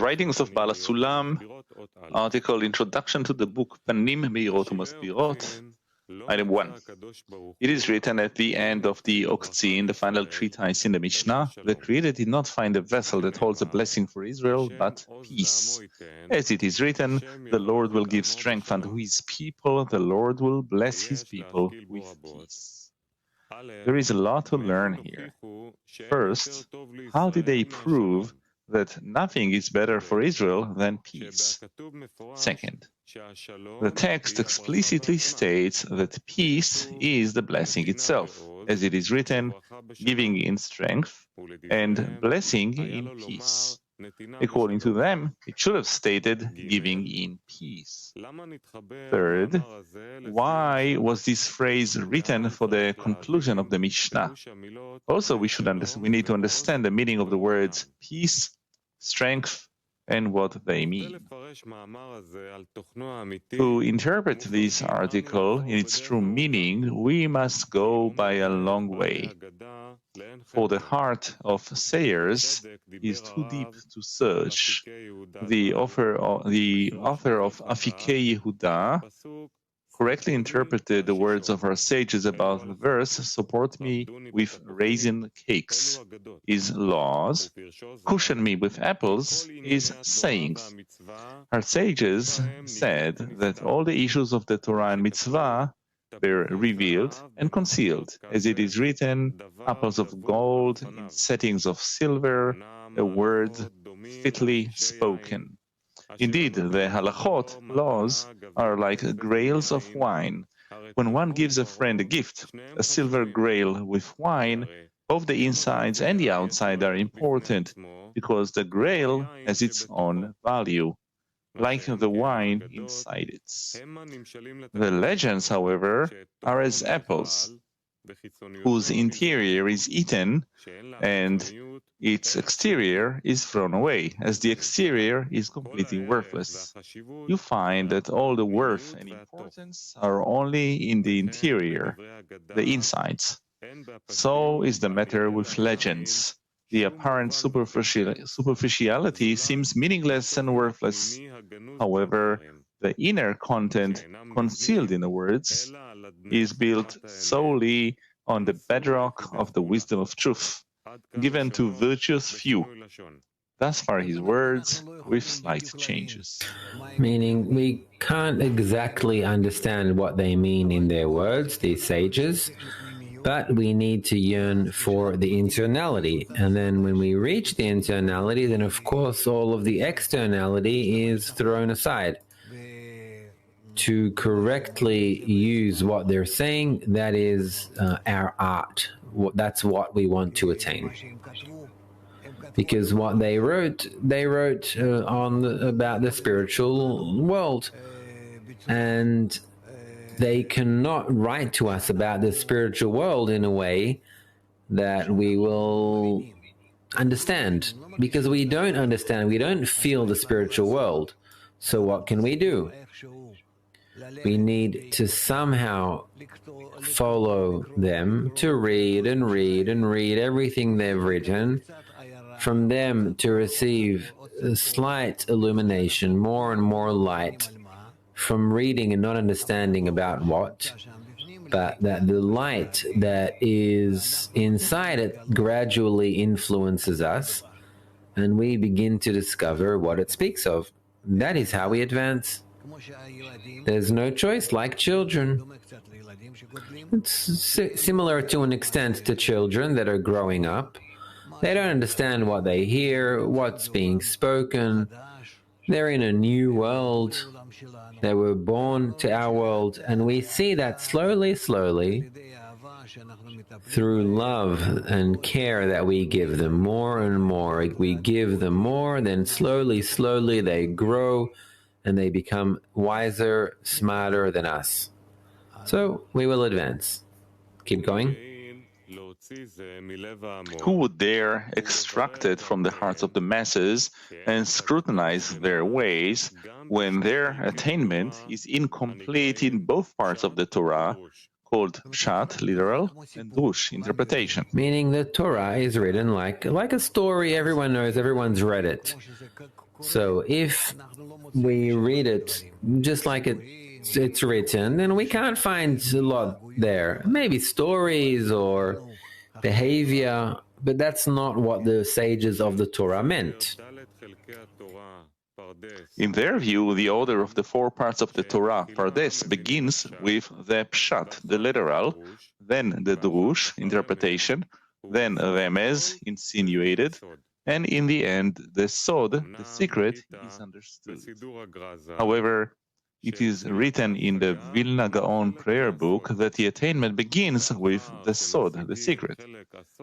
Writings of Baal Sulam, article Introduction to the book Panim Meirot uMasbirot, item 1. It is written at the end of the Oktzin, the final treatise in the Mishnah, the Creator did not find a vessel that holds a blessing for Israel, but peace. As it is written, the Lord will give strength unto his people, the Lord will bless his people with peace. There is a lot to learn here. First, how did they prove that nothing is better for Israel than peace? Second, the text explicitly states that peace is the blessing itself, as it is written, giving in strength and blessing in peace. According to them, it should have stated giving in peace. Third, why was this phrase written for the conclusion of the Mishnah? Also, we need to understand the meaning of the words peace, strength, and what they mean. To interpret this article in its true meaning, we must go by a long way. For the heart of sayers is too deep to search. The author of Afikei Yehuda correctly interpreted the words of our sages about the verse, support me with raisin cakes, is laws, cushion me with apples, is sayings. Our sages said that all the issues of the Torah and Mitzvah were revealed and concealed, as it is written, apples of gold in settings of silver, a word fitly spoken. Indeed, the halachot, laws, are like grails of wine. When one gives a friend a gift, a silver grail with wine, both the insides and the outside are important, because the grail has its own value, like the wine inside it. The legends, however, are as apples, whose interior is eaten and its exterior is thrown away, as the exterior is completely worthless. You find that all the worth and importance are only in the interior, the insides. So is the matter with legends. The apparent superficiality seems meaningless and worthless. However, the inner content concealed in the words is built solely on the bedrock of the wisdom of truth, given to virtuous few. Thus far his words, with slight changes. Meaning, we can't exactly understand what they mean in their words, these sages, but we need to yearn for the internality. And then when we reach the internality, then of course all of the externality is thrown aside. To correctly use what they're saying, that is our art. That's what we want to attain. Because what they wrote about the spiritual world, and they cannot write to us about the spiritual world in a way that we will understand, because we don't understand, we don't feel the spiritual world. So what can we do? We need to somehow follow them, to read and read and read everything they've written, from them to receive a slight illumination, more and more light, from reading and not understanding about what, but that the light that is inside it gradually influences us, and we begin to discover what it speaks of. That is how we advance. There's no choice, like children. It's similar to an extent to children that are growing up. They don't understand what they hear, what's being spoken. They're in a new world. They were born to our world, and we see that slowly, through love and care that we give them more and more. We give them more, then slowly they grow, and they become wiser, smarter than us. So we will advance. Keep going. Who would dare extract it from the hearts of the masses and scrutinize their ways when their attainment is incomplete in both parts of the Torah, called Pshat, literal, and Drush, interpretation? Meaning the Torah is written like a story everyone knows, everyone's read it. So if we read it just like it's written, then we can't find a lot there. Maybe stories or behavior, but that's not what the sages of the Torah meant. In their view, the order of the 4 parts of the Torah, Pardes, begins with the Pshat, the literal, then the Drush, interpretation, then Remez, insinuated, and in the end, the Sod, the secret, is understood. However, it is written in the Vilna Gaon prayer book that the attainment begins with the Sod, the secret.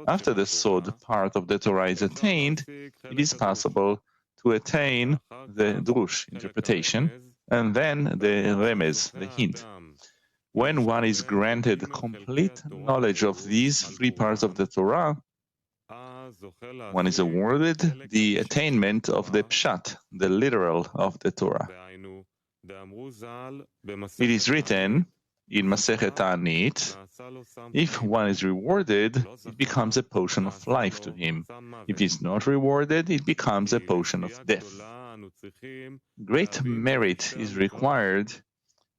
After the Sod part of the Torah is attained, it is possible to attain the Drush, interpretation, and then the Remez, the hint. When one is granted complete knowledge of these 3 parts of the Torah, one is awarded the attainment of the Pshat, the literal of the Torah. It is written in Masechet Ta'anit, if one is rewarded, it becomes a potion of life to him. If he is not rewarded, it becomes a potion of death. Great merit is required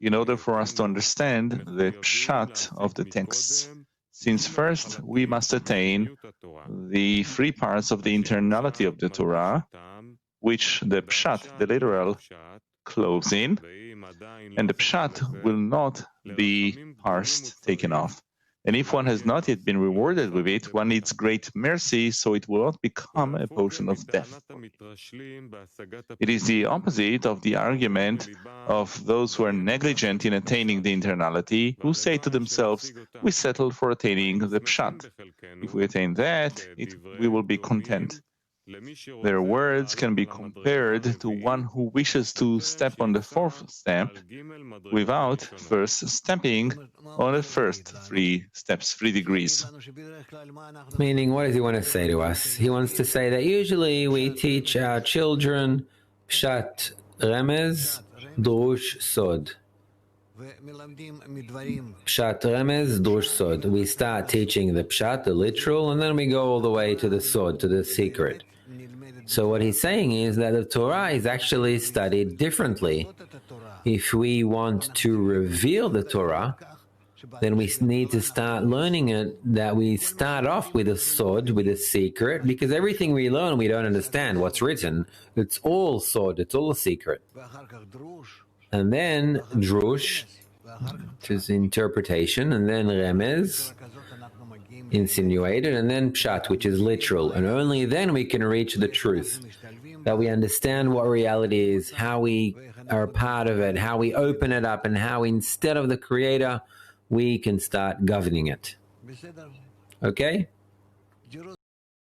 in order for us to understand the Pshat of the texts, since first we must attain the 3 parts of the internality of the Torah, which the Pshat, the literal, clothes in, and the Pshat will not be parsed, taken off. And if one has not yet been rewarded with it, one needs great mercy, so it will not become a potion of death. It is the opposite of the argument of those who are negligent in attaining the internality, who say to themselves, we settled for attaining the Pshat. If we attain that, we will be content. Their words can be compared to one who wishes to step on the 4th step without first stepping on the first 3 steps, 3 degrees. Meaning, what does he want to say to us? He wants to say that usually we teach our children Pshat, Remez, Drush, Sod. Pshat, Remez, Drush, Sod. We start teaching the Pshat, the literal, and then we go all the way to the Sod, to the secret. So what he's saying is that the Torah is actually studied differently. If we want to reveal the Torah, then we need to start learning it, that we start off with a Sod, with a secret, because everything we learn, we don't understand what's written. It's all Sod, it's all a secret. And then Drush, which is interpretation, and then Remez, insinuated, and then Pshat, which is literal. And only then we can reach the truth, that we understand what reality is, how we are a part of it, how we open it up, and how instead of the Creator, we can start governing it. Okay?